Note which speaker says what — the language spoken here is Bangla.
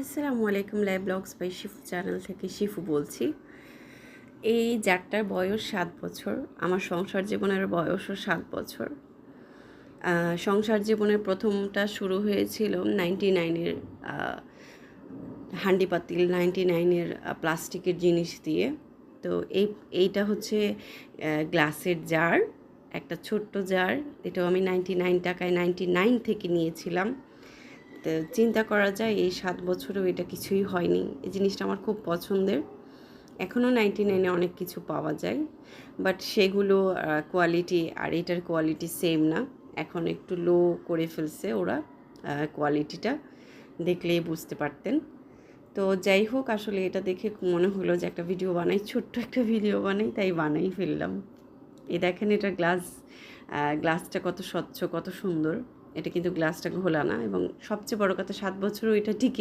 Speaker 1: আসসালামু আলাইকুম, live blogs by Shifu channel থেকে শিফু বলছি। এই জারটার বয়স 7 বছর। আমার সংসার জীবনের বয়সও 7 বছর। সংসার জীবনের প্রথমটা শুরু হয়েছিল 99-এর হান্ডি পাতিল, 99-এর প্লাস্টিকের জিনিস দিয়ে। তো এইটা হচ্ছে গ্লাসের জার, একটা ছোট্ট জার। এটাও আমি 99 টাকায় 99 থেকে নিয়েছিলাম। তো চিন্তা করা যায় এই 7 বছরেও এটা কিছুই হয়নি। এই জিনিসটা আমার খুব পছন্দের। এখনও 99-এ অনেক কিছু পাওয়া যায়, বাট সেগুলো কোয়ালিটি আর এটার কোয়ালিটি সেম না। এখন একটু লো করে ফেলছে ওরা, কোয়ালিটিটা দেখলেই বুঝতে পারতেন। তো যাই হোক, আসলে এটা দেখে মনে হলো যে একটা ভিডিও বানাই, ছোট্ট একটা ভিডিও বানাই, তাই বানাই ফেললাম। এই দেখেন, এটা গ্লাসটা কত স্বচ্ছ, কত সুন্দর। এটা কিন্তু গ্লাসটা ঘোলা না, এবং সবচেয়ে বড় কথা 7 বছরও এটা টিকে